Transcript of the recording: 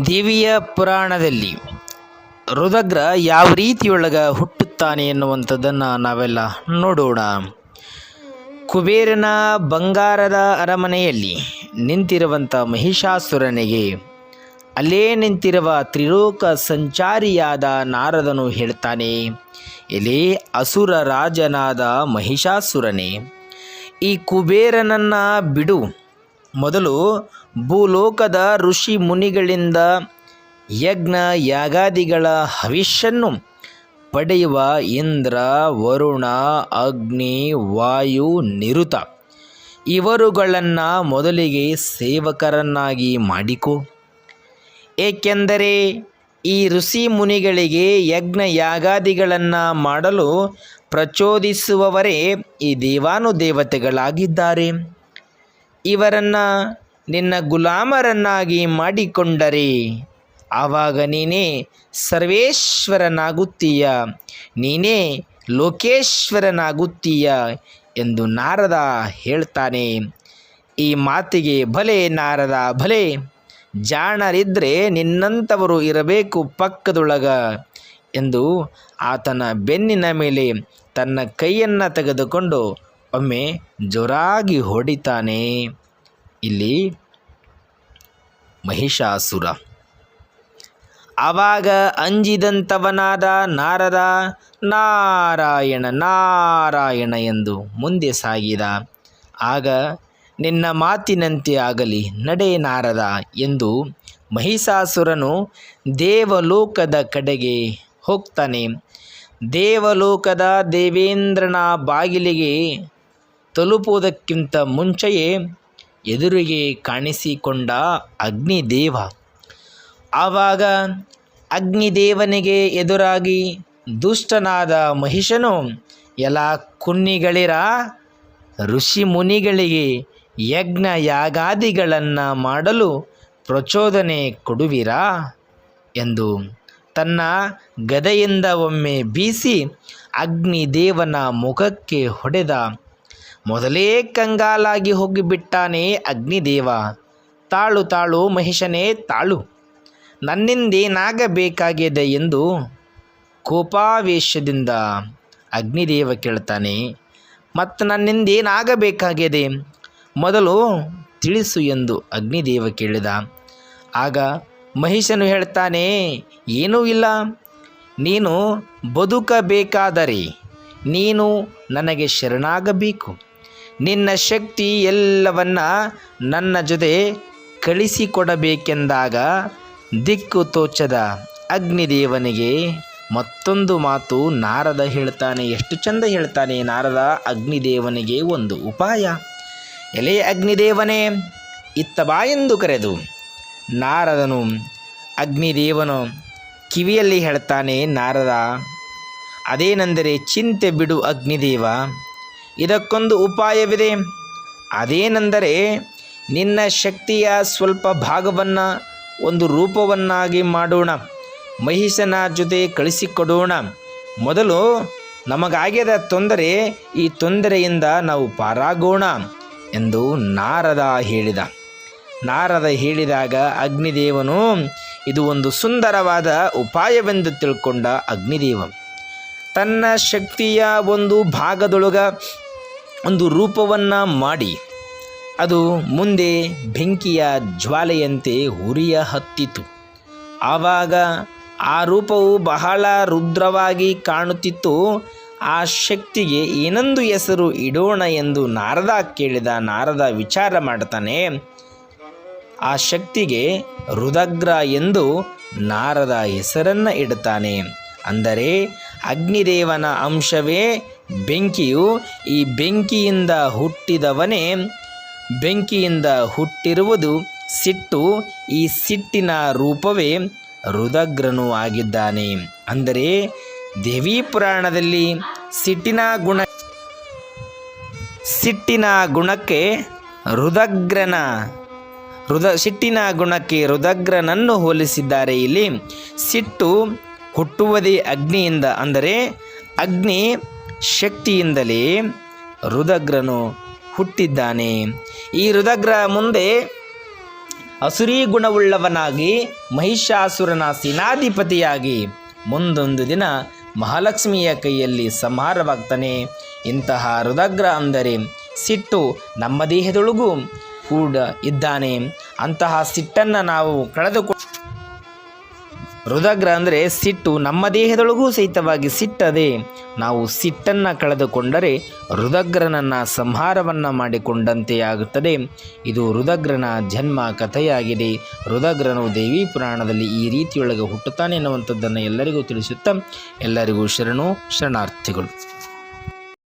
ದೇವಿಯ ಪುರಾಣದಲ್ಲಿ ರುದ್ರ ಯಾವ ರೀತಿಯೊಳಗೆ ಹುಟ್ಟುತ್ತಾನೆ ಎನ್ನುವಂಥದ್ದನ್ನು ನಾವೆಲ್ಲ ನೋಡೋಣ. ಕುಬೇರನ ಬಂಗಾರದ ಅರಮನೆಯಲ್ಲಿ ನಿಂತಿರುವಂಥ ಮಹಿಷಾಸುರನಿಗೆ ಅಲ್ಲೇ ನಿಂತಿರುವ ತ್ರಿಲೋಕ ಸಂಚಾರಿಯಾದ ನಾರದನು ಹೇಳ್ತಾನೆ, ಎಲೇ ಅಸುರ ರಾಜನಾದ ಮಹಿಷಾಸುರನೇ, ಈ ಕುಬೇರನನ್ನು ಬಿಡು. ಮೊದಲು ಭೂಲೋಕದ ಋಷಿ ಮುನಿಗಳಿಂದ ಯಜ್ಞ ಯಾಗಾದಿಗಳ ಹವಿಷ್ಯನ್ನು ಪಡೆಯುವ ಇಂದ್ರ, ವರುಣ, ಅಗ್ನಿ, ವಾಯು, ನಿರುತ ಇವರುಗಳನ್ನು ಮೊದಲಿಗೆ ಸೇವಕರನ್ನಾಗಿ ಮಾಡಿಕೊ. ಏಕೆಂದರೆ ಈ ಋಷಿ ಮುನಿಗಳಿಗೆ ಯಜ್ಞ ಯಾಗಾದಿಗಳನ್ನು ಮಾಡಲು ಪ್ರಚೋದಿಸುವವರೇ ಈ ದೇವಾನುದೇವತೆಗಳಾಗಿದ್ದಾರೆ. ಇವರನ್ನು ನಿನ್ನ ಗುಲಾಮರನ್ನಾಗಿ ಮಾಡಿಕೊಂಡರೆ ಆವಾಗ ನೀನೇ ಸರ್ವೇಶ್ವರನಾಗುತ್ತೀಯ, ನೀನೇ ಲೋಕೇಶ್ವರನಾಗುತ್ತೀಯ ಎಂದು ನಾರದ ಹೇಳ್ತಾನೆ. ಈ ಮಾತಿಗೆ ಭಲೆ ನಾರದ ಭಲೆ, ಜಾಣರಿದ್ದರೆ ನಿನ್ನಂಥವರು ಇರಬೇಕು ಪಕ್ಕದೊಳಗ ಎಂದು ಆತನ ಬೆನ್ನಿನ ಮೇಲೆ ತನ್ನ ಕೈಯನ್ನು ತೆಗೆದುಕೊಂಡು ಒಮ್ಮೆ ಜೋರಾಗಿ ಹೊಡಿತಾನೆ. ಇಲ್ಲಿ ಮಹಿಷಾಸುರ ಆವಾಗ ಅಂಜಿದಂಥವನಾದ ನಾರದ ನಾರಾಯಣ ನಾರಾಯಣ ಎಂದು ಮುಂದೆ ಸಾಗಿದ. ಆಗ ನಿನ್ನ ಮಾತಿನಂತೆ ಆಗಲಿ ನಡೆ ನಾರದ ಎಂದು ಮಹಿಷಾಸುರನು ದೇವಲೋಕದ ಕಡೆಗೆ ಹೋಗ್ತಾನೆ. ದೇವಲೋಕದ ದೇವೇಂದ್ರನ ಬಾಗಿಲಿಗೆ ತಲುಪುವುದಕ್ಕಿಂತ ಮುಂಚೆಯೇ ಎದುರಿಗೆ ಕಾಣಿಸಿಕೊಂಡ ಅಗ್ನಿದೇವ. ಆವಾಗ ಅಗ್ನಿದೇವನಿಗೆ ಎದುರಾಗಿ ದುಷ್ಟನಾದ ಮಹಿಷನು, ಎಲ್ಲ ಕುನ್ನಿಗಳಿರ, ಋಷಿ ಮುನಿಗಳಿಗೆ ಯಜ್ಞ ಯಾಗಾದಿಗಳನ್ನು ಮಾಡಲು ಪ್ರಚೋದನೆ ಕೊಡುವಿರಾ ಎಂದು ತನ್ನ ಗದೆಯಿಂದ ಒಮ್ಮೆ ಬೀಸಿ ಅಗ್ನಿದೇವನ ಮುಖಕ್ಕೆ ಹೊಡೆದ. ಮೊದಲೇ ಕಂಗಾಲಾಗಿ ಹೋಗಿಬಿಟ್ಟಾನೆ ಅಗ್ನಿದೇವ. ತಾಳು ತಾಳು ಮಹಿಷನೇ ತಾಳು, ನನ್ನಿಂದೇನಾಗಬೇಕಾಗಿದೆ ಎಂದು ಕೋಪಾವೇಶದಿಂದ ಅಗ್ನಿದೇವ ಕೇಳ್ತಾನೆ. ಮತ್ತು ನನ್ನಿಂದೇನಾಗಬೇಕಾಗಿದೆ ಮೊದಲು ತಿಳಿಸು ಎಂದು ಅಗ್ನಿದೇವ ಕೇಳಿದ. ಆಗ ಮಹಿಷನು ಹೇಳ್ತಾನೆ, ಏನೂ ಇಲ್ಲ, ನೀನು ಬದುಕಬೇಕಾದರೆ ನೀನು ನನಗೆ ಶರಣಾಗಬೇಕು. ನಿನ್ನ ಶಕ್ತಿ ಎಲ್ಲವನ್ನ ನನ್ನ ಜೊತೆ ಕಳಿಸಿಕೊಡಬೇಕೆಂದಾಗ ದಿಕ್ಕು ತೋಚದ ಅಗ್ನಿದೇವನಿಗೆ ಮತ್ತೊಂದು ಮಾತು ನಾರದ ಹೇಳ್ತಾನೆ. ಎಷ್ಟು ಚಂದ ಹೇಳ್ತಾನೆ ನಾರದ ಅಗ್ನಿದೇವನಿಗೆ ಒಂದು ಉಪಾಯ. ಎಲೆ ಅಗ್ನಿದೇವನೇ ಇತ್ತ ಬಾ ಎಂದು ಕರೆದು ನಾರದನು ಅಗ್ನಿದೇವನು ಕಿವಿಯಲ್ಲಿ ಹೇಳ್ತಾನೆ, ನಾರದ ಅದೇನೆಂದರೆ ಚಿಂತೆ ಬಿಡು ಅಗ್ನಿದೇವ, ಇದಕ್ಕೊಂದು ಉಪಾಯವಿದೆ. ಅದೇನೆಂದರೆ ನಿನ್ನ ಶಕ್ತಿಯ ಸ್ವಲ್ಪ ಭಾಗವನ್ನು ಒಂದು ರೂಪವನ್ನಾಗಿ ಮಾಡೋಣ, ಮಹಿಷನ ಜೊತೆ ಕಳಿಸಿಕೊಡೋಣ. ಮೊದಲು ನಮಗಾಗ್ಯದ ತೊಂದರೆ, ಈ ತೊಂದರೆಯಿಂದ ನಾವು ಪಾರಾಗೋಣ ಎಂದು ನಾರದ ಹೇಳಿದ. ನಾರದ ಹೇಳಿದಾಗ ಅಗ್ನಿದೇವನು ಇದು ಒಂದು ಸುಂದರವಾದ ಉಪಾಯವೆಂದು ತಿಳ್ಕೊಂಡ ಅಗ್ನಿದೇವ ತನ್ನ ಶಕ್ತಿಯ ಒಂದು ಭಾಗದೊಳಗ ಒಂದು ರೂಪವನ್ನು ಮಾಡಿ ಅದು ಮುಂದೆ ಬೆಂಕಿಯ ಜ್ವಾಲೆಯಂತೆ ಉರಿಯ ಹತ್ತಿತು. ಆವಾಗ ಆ ರೂಪವು ಬಹಳ ರುದ್ರವಾಗಿ ಕಾಣುತ್ತಿತ್ತು. ಆ ಶಕ್ತಿಗೆ ಏನೊಂದು ಹೆಸರು ಇಡೋಣ ಎಂದು ನಾರದ ಕೇಳಿದ. ನಾರದ ವಿಚಾರ ಮಾಡ್ತಾನೆ. ಆ ಶಕ್ತಿಗೆ ರುದ್ರ ಎಂದು ನಾರದ ಹೆಸರನ್ನು ಇಡುತ್ತಾನೆ. ಅಂದರೆ ಅಗ್ನಿದೇವನ ಅಂಶವೇ ಬೆಂಕಿಯು, ಈ ಬೆಂಕಿಯಿಂದ ಹುಟ್ಟಿದವನೇ, ಬೆಂಕಿಯಿಂದ ಹುಟ್ಟಿರುವುದು ಸಿಟ್ಟು, ಈ ಸಿಟ್ಟಿನ ರೂಪವೇ ರುದ್ರನು ಆಗಿದ್ದಾನೆ. ಅಂದರೆ ದೇವಿ ಪುರಾಣದಲ್ಲಿ ಸಿಟ್ಟಿನ ಗುಣಕ್ಕೆ ರುದ್ರನನ್ನು ಹೋಲಿಸಿದ್ದಾರೆ. ಇಲ್ಲಿ ಸಿಟ್ಟು ಹುಟ್ಟುವುದೇ ಅಗ್ನಿಯಿಂದ, ಅಂದರೆ ಅಗ್ನಿ ಶಕ್ತಿಯಿಂದಲೇ ರುದ್ರನು ಹುಟ್ಟಿದ್ದಾನೆ. ಈ ರುದ್ರ ಮುಂದೆ ಅಸುರೀ ಗುಣವುಳ್ಳವನಾಗಿ ಮಹಿಷಾಸುರನ ಸೇನಾಧಿಪತಿಯಾಗಿ ಮುಂದೊಂದು ದಿನ ಮಹಾಲಕ್ಷ್ಮಿಯ ಕೈಯಲ್ಲಿ ಸಂಹಾರವಾಗ್ತಾನೆ. ಇಂತಹ ರುದಗ್ರ ಅಂದರೆ ಸಿಟ್ಟು ನಮ್ಮ ದೇಹದೊಳಗೂ ಕೂಡ ಇದ್ದಾನೆ. ಅಂತಹ ಸಿಟ್ಟನ್ನು ನಾವು ರುದಗ್ರ ಅಂದರೆ ಸಿಟ್ಟು ನಮ್ಮ ದೇಹದೊಳಗೂ ಸಹಿತವಾಗಿ ಸಿಟ್ಟದೆ. ನಾವು ಸಿಟ್ಟನ್ನು ಕಳೆದುಕೊಂಡರೆ ರುದಗ್ರನನ್ನು ಸಂಹಾರವನ್ನು ಮಾಡಿಕೊಂಡಂತೆ ಆಗುತ್ತದೆ. ಇದು ರುದಗ್ರನ ಜನ್ಮ ಕಥೆಯಾಗಿದೆ. ರುದಗ್ರನು ದೇವಿ ಪುರಾಣದಲ್ಲಿ ಈ ರೀತಿಯೊಳಗೆ ಹುಟ್ಟುತ್ತಾನೆ ಎನ್ನುವಂಥದ್ದನ್ನು ಎಲ್ಲರಿಗೂ ತಿಳಿಸುತ್ತಾ ಎಲ್ಲರಿಗೂ ಶರಣಾರ್ಥಿಗಳು.